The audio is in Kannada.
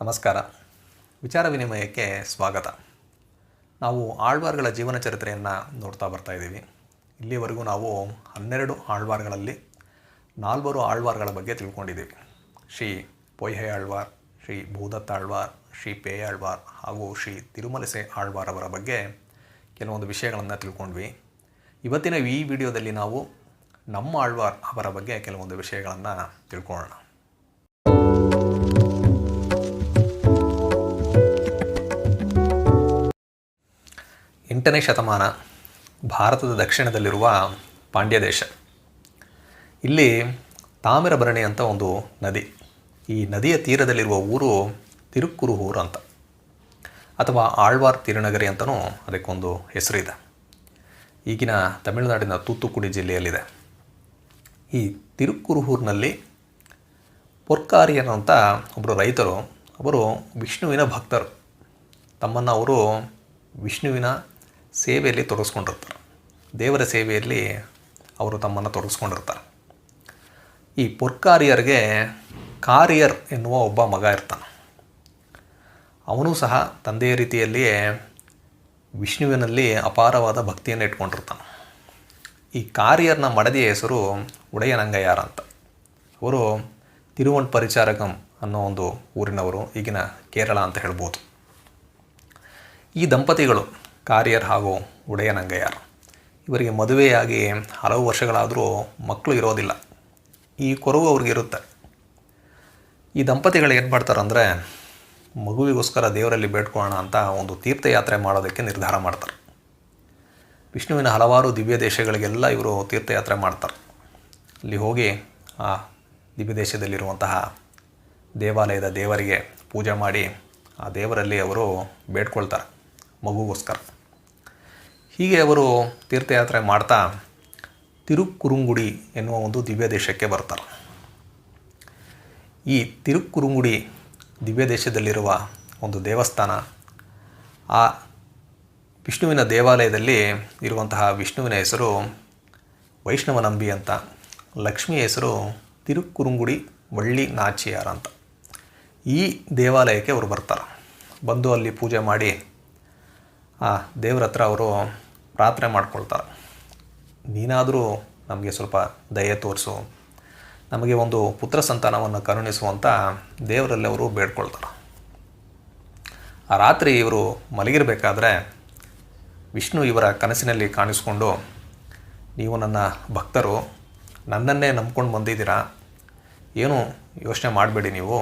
ನಮಸ್ಕಾರ. ವಿಚಾರ ವಿನಿಮಯಕ್ಕೆ ಸ್ವಾಗತ. ನಾವು ಆಳ್ವಾರ್ಗಳ ಜೀವನ ಚರಿತ್ರೆಯನ್ನು ನೋಡ್ತಾ ಬರ್ತಾ ಇದ್ದೀವಿ. ಇಲ್ಲಿವರೆಗೂ ನಾವು 12 ಆಳ್ವಾರ್ಗಳಲ್ಲಿ 4 ಆಳ್ವಾರ್ಗಳ ಬಗ್ಗೆ ತಿಳ್ಕೊಂಡಿದ್ದೀವಿ. ಶ್ರೀ ಪೊಯ್ಹೆ ಆಳ್ವಾರ್, ಶ್ರೀ ಭೂದತ್ತ ಆಳ್ವಾರ್, ಶ್ರೀ ಪೇಯಾಳ್ವಾರ್ ಹಾಗೂ ಶ್ರೀ ತಿರುಮಲಸೆ ಆಳ್ವಾರ್ ಅವರ ಬಗ್ಗೆ ಕೆಲವೊಂದು ವಿಷಯಗಳನ್ನು ತಿಳ್ಕೊಂಡ್ವಿ. ಇವತ್ತಿನ ಈ ವಿಡಿಯೋದಲ್ಲಿ ನಾವು ನಮ್ಮ ಆಳ್ವಾರ್ ಅವರ ಬಗ್ಗೆ ಕೆಲವೊಂದು ವಿಷಯಗಳನ್ನು ತಿಳ್ಕೊಳ್ಳೋಣ. 8ನೇ ಶತಮಾನ, ಭಾರತದ ದಕ್ಷಿಣದಲ್ಲಿರುವ ಪಾಂಡ್ಯ ದೇಶ. ಇಲ್ಲಿ ತಾಮಿರಬರಣಿ ಅಂತ ಒಂದು ನದಿ. ಈ ನದಿಯ ತೀರದಲ್ಲಿರುವ ಊರು ತಿರುಕ್ಕುರುಹೂರು ಅಂತ, ಅಥವಾ ಆಳ್ವಾರ್ ತಿರುನಗರಿ ಅಂತಲೂ ಅದಕ್ಕೊಂದು ಹೆಸರಿದೆ. ಈಗಿನ ತಮಿಳುನಾಡಿನ ತೂತುಕುಡಿ ಜಿಲ್ಲೆಯಲ್ಲಿದೆ. ಈ ತಿರುಕ್ಕುರುಹೂರಿನಲ್ಲಿ ಪೊರ್ಕಾರಿಯರ್ ಅಂತ ಒಬ್ಬರು ರೈತರು, ಅವರು ವಿಷ್ಣುವಿನ ಭಕ್ತರು. ತಮ್ಮನ್ನು ಅವರು ವಿಷ್ಣುವಿನ ಸೇವೆಯಲ್ಲಿ ತೊಡಗಿಸ್ಕೊಂಡಿರ್ತಾರೆ. ದೇವರ ಸೇವೆಯಲ್ಲಿ ಅವರು ತಮ್ಮನ್ನು ತೊಡಗಿಸ್ಕೊಂಡಿರ್ತಾರೆ. ಈ ಪೊರ್ಕಾರಿಯರ್ಗೆ ಕಾರಿಯರ್ ಎನ್ನುವ ಒಬ್ಬ ಮಗ ಇರ್ತಾನೆ. ಅವನು ಸಹ ತಂದೆಯ ರೀತಿಯಲ್ಲಿಯೇ ವಿಷ್ಣುವಿನಲ್ಲಿ ಅಪಾರವಾದ ಭಕ್ತಿಯನ್ನು ಇಟ್ಕೊಂಡಿರ್ತಾನೆ. ಈ ಕಾರಿಯರ್ನ ಮಡದಿಯ ಹೆಸರು ಉಡೆಯನಂಗಯ್ಯಾರ್ ಅಂತ. ಅವರು ತಿರುವಣ್ ಪರಿಚಾರಕಂ ಅನ್ನೋ ಒಂದು ಊರಿನವರು, ಈಗಿನ ಕೇರಳ ಅಂತ ಹೇಳ್ಬೋದು. ಈ ದಂಪತಿಗಳು ಕಾರಿಯರ್ ಹಾಗೂ ಉಡೆಯನಂಗಯ್ಯಾರ್, ಇವರಿಗೆ ಮದುವೆಯಾಗಿ ಹಲವು ವರ್ಷಗಳಾದರೂ ಮಕ್ಕಳು ಇರೋದಿಲ್ಲ. ಈ ಕೊರಗು ಅವ್ರಿಗಿರುತ್ತೆ. ಈ ದಂಪತಿಗಳು ಏನು ಮಾಡ್ತಾರಂದರೆ, ಮಗುವಿಗೋಸ್ಕರ ದೇವರಲ್ಲಿ ಬೇಡ್ಕೊಳ್ಳೋಣ ಅಂತ ಒಂದು ತೀರ್ಥಯಾತ್ರೆ ಮಾಡೋದಕ್ಕೆ ನಿರ್ಧಾರ ಮಾಡ್ತಾರೆ. ವಿಷ್ಣುವಿನ ಹಲವಾರು ದಿವ್ಯ ದೇಶಗಳಿಗೆಲ್ಲ ಇವರು ತೀರ್ಥಯಾತ್ರೆ ಮಾಡ್ತಾರೆ. ಅಲ್ಲಿ ಹೋಗಿ ಆ ದಿವ್ಯ ದೇಶದಲ್ಲಿರುವಂತಹ ದೇವಾಲಯದ ದೇವರಿಗೆ ಪೂಜೆ ಮಾಡಿ ಆ ದೇವರಲ್ಲಿ ಅವರು ಬೇಡ್ಕೊಳ್ತಾರೆ ಮಗುಗೋಸ್ಕರ. ಹೀಗೆ ಅವರು ತೀರ್ಥಯಾತ್ರೆ ಮಾಡ್ತಾ ತಿರುಕ್ಕುರುಂಗುಡಿ ಎನ್ನುವ ಒಂದು ದಿವ್ಯ ದೇಶಕ್ಕೆ ಬರ್ತಾರೆ. ಈ ತಿರುಕ್ಕುರುಂಗುಡಿ ದಿವ್ಯ ದೇಶದಲ್ಲಿರುವ ಒಂದು ದೇವಸ್ಥಾನ, ಆ ವಿಷ್ಣುವಿನ ದೇವಾಲಯದಲ್ಲಿ ಇರುವಂತಹ ವಿಷ್ಣುವಿನ ಹೆಸರು ವೈಷ್ಣವನಂಬಿ ಅಂತ, ಲಕ್ಷ್ಮಿಯ ಹೆಸರು ತಿರುಕ್ಕುರುಂಗುಡಿ ವಳ್ಳಿ ನಾಚಿಯಾರ್ ಅಂತ. ಈ ದೇವಾಲಯಕ್ಕೆ ಅವರು ಬರ್ತಾರೆ. ಬಂದು ಅಲ್ಲಿ ಪೂಜೆ ಮಾಡಿ ಆ ದೇವರ ಹತ್ರ ಅವರು ಪ್ರಾರ್ಥನೆ ಮಾಡ್ಕೊಳ್ತಾರೆ. ನೀನಾದರೂ ನಮಗೆ ಸ್ವಲ್ಪ ದಯೆ ತೋರಿಸು, ನಮಗೆ ಒಂದು ಪುತ್ರ ಸಂತಾನವನ್ನು ಕರುಣಿಸುವಂಥ ದೇವರಲ್ಲಿ ಅವರು ಬೇಡ್ಕೊಳ್ತಾರೆ. ಆ ರಾತ್ರಿ ಇವರು ಮಲಗಿರಬೇಕಾದ್ರೆ ವಿಷ್ಣು ಇವರ ಕನಸಿನಲ್ಲಿ ಕಾಣಿಸ್ಕೊಂಡು, ನೀವು ನನ್ನ ಭಕ್ತರು, ನನ್ನನ್ನೇ ನಂಬ್ಕೊಂಡು ಬಂದಿದ್ದೀರಾ, ಏನು ಯೋಚನೆ ಮಾಡಬೇಡಿ, ನೀವು